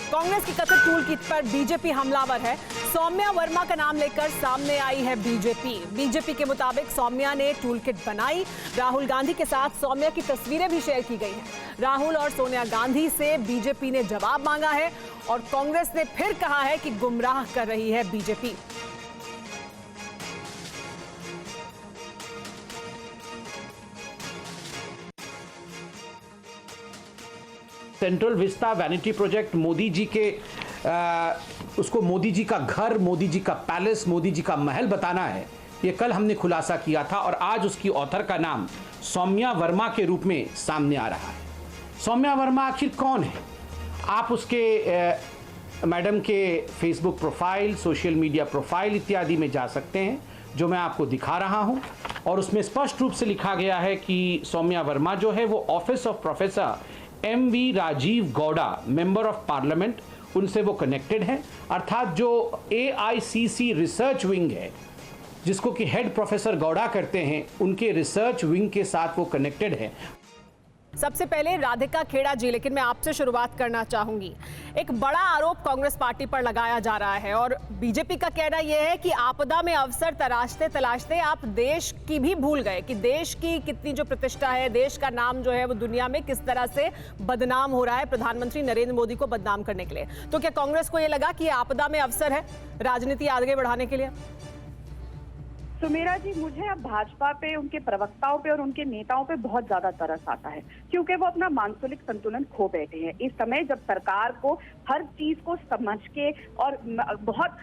कांग्रेस की कथित tool kit पर बीजेपी हमलावर है। सौम्या वर्मा का नाम लेकर सामने आई है बीजेपी के मुताबिक सौम्या ने टूल किट बनाई। राहुल गांधी के साथ सौम्या की तस्वीरें भी शेयर की गई हैं। राहुल और सोनिया गांधी से बीजेपी ने जवाब मांगा है और कांग्रेस ने फिर कहा है कि गुमराह कर रही है BJP. Central vista vanity project Modi ji के उसको मोदी जी का घर, मोदी जी का पैलेस, मोदी जी का महल बताना है, ये कल हमने खुलासा किया था और आज उसकी ऑथर का नाम सौम्या वर्मा के रूप में सामने आ रहा है। सौम्या वर्मा आखिर कौन है? आप उसके मैडम के Facebook profile, social media profile इत्यादि में जा सकते हैं, जो मैं आपको दिखा रहा हूं, और उसमें स्पष्ट रूप से लिखा गया है कि सौम्या वर्मा जो है वो office of professor MV Rajeev Gowda, member of parliament, उनसे वो कनेक्टेड है। अर्थात जो AICC रिसर्च विंग है, जिसको कि हेड प्रोफेसर गौड़ा करते हैं, उनके रिसर्च विंग के साथ वो कनेक्टेड है। सबसे पहले राधिका खेड़ा जी, लेकिन मैं आपसे शुरुआत करना चाहूंगी। एक बड़ा आरोप कांग्रेस पार्टी पर लगाया जा रहा है और बीजेपी का कहना यह है कि आपदा में अवसर तलाशते तलाशते आप देश की भी भूल गए कि देश की कितनी जो प्रतिष्ठा है, देश का नाम जो है वो दुनिया में किस तरह से बदनाम हो रहा है प्रधानमंत्री नरेंद्र मोदी को बदनाम करने के लिए। तो क्या कांग्रेस को यह लगा कि आपदा में अवसर है राजनीति आगे बढ़ाने के लिए? सुमेरा जी, मुझे अब भाजपा पे, उनके प्रवक्ताओं पे और उनके नेताओं पे बहुत ज्यादा तरस आता है, क्योंकि वो अपना मानसिक संतुलन खो बैठे हैं। इस समय जब सरकार को हर चीज को समझ के और बहुत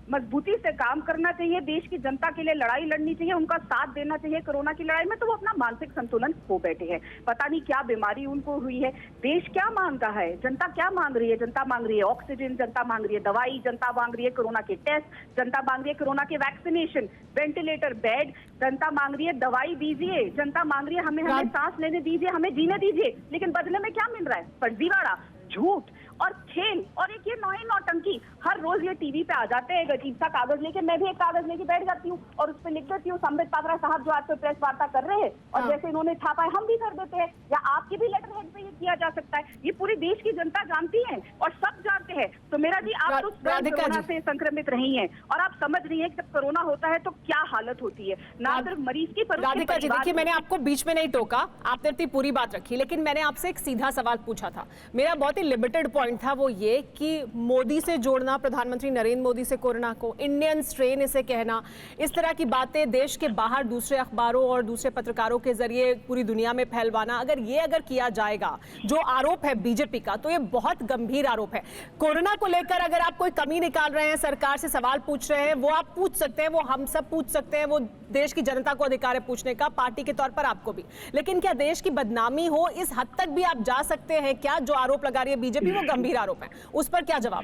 मजबूती से काम करना चाहिए, देश की जनता के लिए लड़ाई लड़नी चाहिए, उनका साथ देना चाहिए कोरोना की लड़ाई में, तो वो अपना मानसिक संतुलन खो बैठे हैं। पता नहीं क्या बीमारी उनको हुई है। देश क्या मांग रहा है, जनता क्या मांग रही है? जनता मांग रही है ऑक्सीजन, जनता मांग रही है दवाई, जनता मांग रही है कोरोना के टेस्ट, जनता मांग रही है कोरोना के वैक्सीनेशन, वेंटिलेटर बेड, जनता मांग रही है दवाई दीजिए, जनता मांग रही है हमें सांस लेने दीजिए, हमें जीने दीजिए। लेकिन बदले में क्या मिल रहा है? फर्जीवाड़ा, झूठ और खेल। और एक ये नौटंकी, हर रोज ये टीवी पे आ जाते हैं एक अजीब सा कागज लेके। मैं भी एक कागज लेके बैठ जाती हूँ और उस पर लिख देती हूँ संबित पात्रा साहब जो आज पे प्रेस वार्ता कर रहे हैं, और जैसे इन्होंने छापा है हम भी कर देते हैं, या आपके भी लेटर हेड पे ये किया जा सकता है। ये पूरी देश की जनता जानती है और सब जानते हैं। तो मेरा जी, आप तो कोरोना से संक्रमित रही हैं और आप समझ रही है कि जब कोरोना होता है तो क्या हालत होती है, ना सिर्फ मरीज की। राधिका जी देखिए, मैंने आपको बीच में नहीं टोका, आपने अपनी पूरी बात रखी, लेकिन मैंने आपसे एक सीधा सवाल पूछा था। मेरा बहुत ही लिमिटेड पॉइंट था, वो ये कि मोदी से जोड़ना, प्रधानमंत्री नरेंद्र मोदी से कोरोना को, इंडियन स्ट्रेन इसे कहना, इस तरह की बातें देश के बाहर दूसरे अखबारों और दूसरे पत्रकारों के जरिए पूरी दुनिया में फैलवाना, अगर किया जाएगा, जो आरोप है बीजेपी का, तो ये बहुत गंभीर आरोप है। कोरोना को लेकर अगर आप कोई कमी निकाल रहे हैं, सरकार से सवाल पूछ रहे हैं, वो आप पूछ सकते हैं, वो हम सब पूछ सकते हैं, वो देश की जनता को अधिकार है पूछने का, पार्टी के तौर पर आपको भी। लेकिन क्या देश की बदनामी हो, इस हद तक भी आप जा सकते हैं क्या? जो आरोप लगा रही है बीजेपी वो गंभीर आरोप है, उस पर क्या जवाब?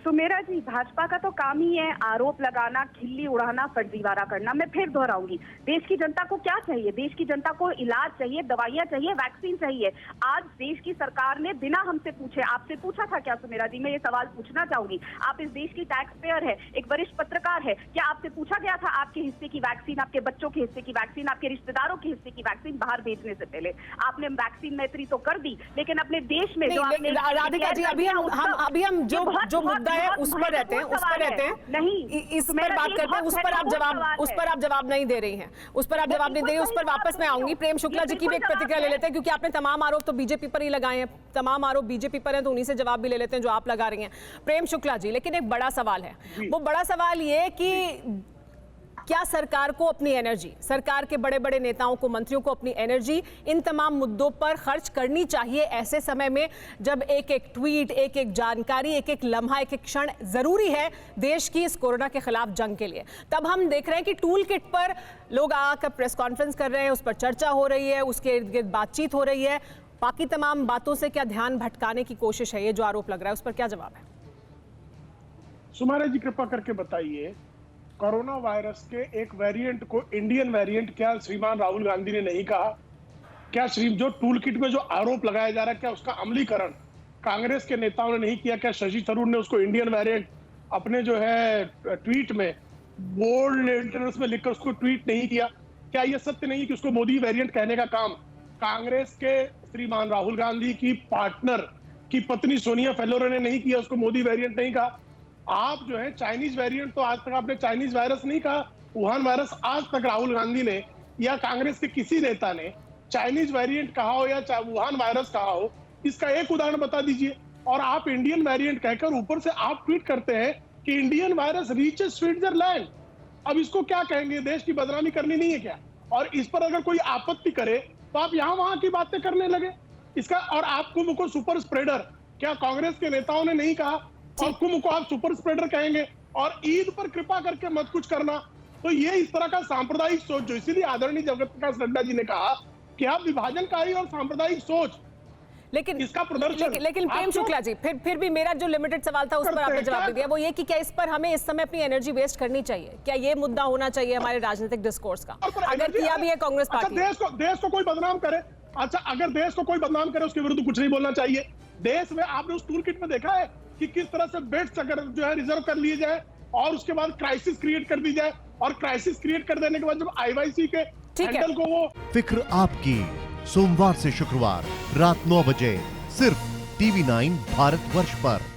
तो मेरा जी भाजपा का तो काम ही है आरोप लगाना, खिल्ली उड़ाना, फर्जीवाड़ा करना। मैं फिर दोहराऊंगी, देश की जनता को क्या चाहिए? देश की जनता को इलाज चाहिए, दवाइयां चाहिए, वैक्सीन चाहिए। आज देश की सरकार ने बिना हमसे पूछे, आपसे पूछा था क्या सुमेरा जी? मैं ये सवाल पूछना चाहूंगी। आप इस देश की टैक्स पेयर है, एक वरिष्ठ पत्रकार है, क्या आपसे पूछा गया था आपके हिस्से की वैक्सीन, आपके बच्चों के हिस्से की वैक्सीन, आपके रिश्तेदारों के हिस्से की वैक्सीन बाहर भेजने से पहले? आपने वैक्सीन मैत्री तो कर दी, लेकिन अपने देश में राधिका जी, अभी हम जो मुद्दा है उस पर रहते हैं, नहीं इस पर बात करते हैं, उस पर आप जवाब नहीं दे रही हैं, उस पर वापस मैं आऊंगी। प्रेम शुक्ला जी की भी एक प्रतिक्रिया ले लेते हैं, क्योंकि आपने तमाम आरोप तो बीजेपी पर ही लगाए हैं, तमाम आरोप बीजेपी पर हैं, तो उन्हीं से जवाब भी ले लेते हैं जो आप लगा रही हैं। प्रेम शुक्ला जी, लेकिन एक बड़ा सवाल है, वो बड़ा सवाल ये कि क्या सरकार को अपनी एनर्जी, सरकार के बड़े बड़े नेताओं को, मंत्रियों को अपनी एनर्जी इन तमाम मुद्दों पर खर्च करनी चाहिए ऐसे समय में, जब एक एक ट्वीट, एक एक जानकारी, एक एक लम्हा, एक एक क्षण जरूरी है देश की इस कोरोना के खिलाफ जंग के लिए? तब हम देख रहे हैं कि टूल किट पर लोग आकर प्रेस कॉन्फ्रेंस कर रहे हैं, उस पर चर्चा हो रही है, उसके इर्द गिर्द बातचीत हो रही है, बाकी तमाम बातों से क्या ध्यान भटकाने की कोशिश है? ये जो आरोप लग रहा है उस पर क्या जवाब है? सुमारा जी कृपा करके बताइए, कोरोना वायरस के एक वेरिएंट को इंडियन वेरिएंट क्या श्रीमान राहुल गांधी ने नहीं कहा? क्या जो टूल किट में जो आरोप लगाया जा रहा है, क्या उसका अमलीकरण कांग्रेस के नेताओं ने नहीं किया? क्या शशि थरूर ने उसको इंडियन वेरिएंट अपने जो है ट्वीट में बोल्ड लेटर्स में लिखकर उसको ट्वीट नहीं किया? क्या यह सत्य नहीं कि उसको मोदी वेरिएंट कहने का काम कांग्रेस के श्रीमान राहुल गांधी की पार्टनर कि पत्नी सोनिया फेलोरे ने नहीं किया, उसको मोदी वेरिएंट नहीं कहा। आप जो है चाइनीज वेरिएंट, तो आज तक आपने चाइनीज वायरस नहीं कहा। वुहान वायरस आज तक राहुल गांधी ने या कांग्रेस के किसी नेता ने चाइनीज वेरिएंट कहा हो या वुहान वायरस कहा हो, इसका एक उदाहरण बता दीजिए। और आप इंडियन वेरिएंट कहकर ऊपर से आप ट्वीट करते हैं कि इंडियन वायरस रीचेस स्विट्जरलैंड। अब इसको क्या कहेंगे, देश की बदनामी करनी नहीं है क्या? और इस पर अगर कोई आपत्ति करे तो आप यहाँ वहां की बातें करने लगे इसका। और आप कुंभ को सुपर स्प्रेडर, क्या कांग्रेस के नेताओं ने नहीं कहा? और कुंभ को आप सुपर स्प्रेडर कहेंगे और ईद पर कृपा करके मत कुछ करना। तो ये इस तरह का सांप्रदायिक सोच, जो इसीलिए आदरणीय जगत प्रकाश नड्डा जी ने कहा कि आप विभाजनकारी और सांप्रदायिक सोच, लेकिन इसका प्रदर्शन। लेकिन प्रेम शुक्ला जी, फिर भी मेरा जो लिमिटेड सवाल था उस पर आपने जवाब दे दिया। वो ये कि क्या इस पर हमें इस समय अपनी एनर्जी वेस्ट करनी चाहिए? क्या ये मुद्दा होना चाहिए हमारे राजनीतिक डिस्कोर्स का? अगर किया भी है कांग्रेस पार्टी। देश को कोई बदनाम करे, अच्छा अगर देश को कोई बदनाम करे उसके विरुद्ध कुछ नहीं बोलना चाहिए। देश में आपने उस टूल किट में देखा है कि किस तरह से बेड्स अगर जो है रिजर्व कर लिए जाए और उसके बाद क्राइसिस क्रिएट कर दी जाए, और क्राइसिस क्रिएट कर देने के बाद जब आईवाईसी के हैंडल को वो फिक्र आपकी, सोमवार से शुक्रवार रात 9 बजे सिर्फ TV9 भारतवर्ष पर।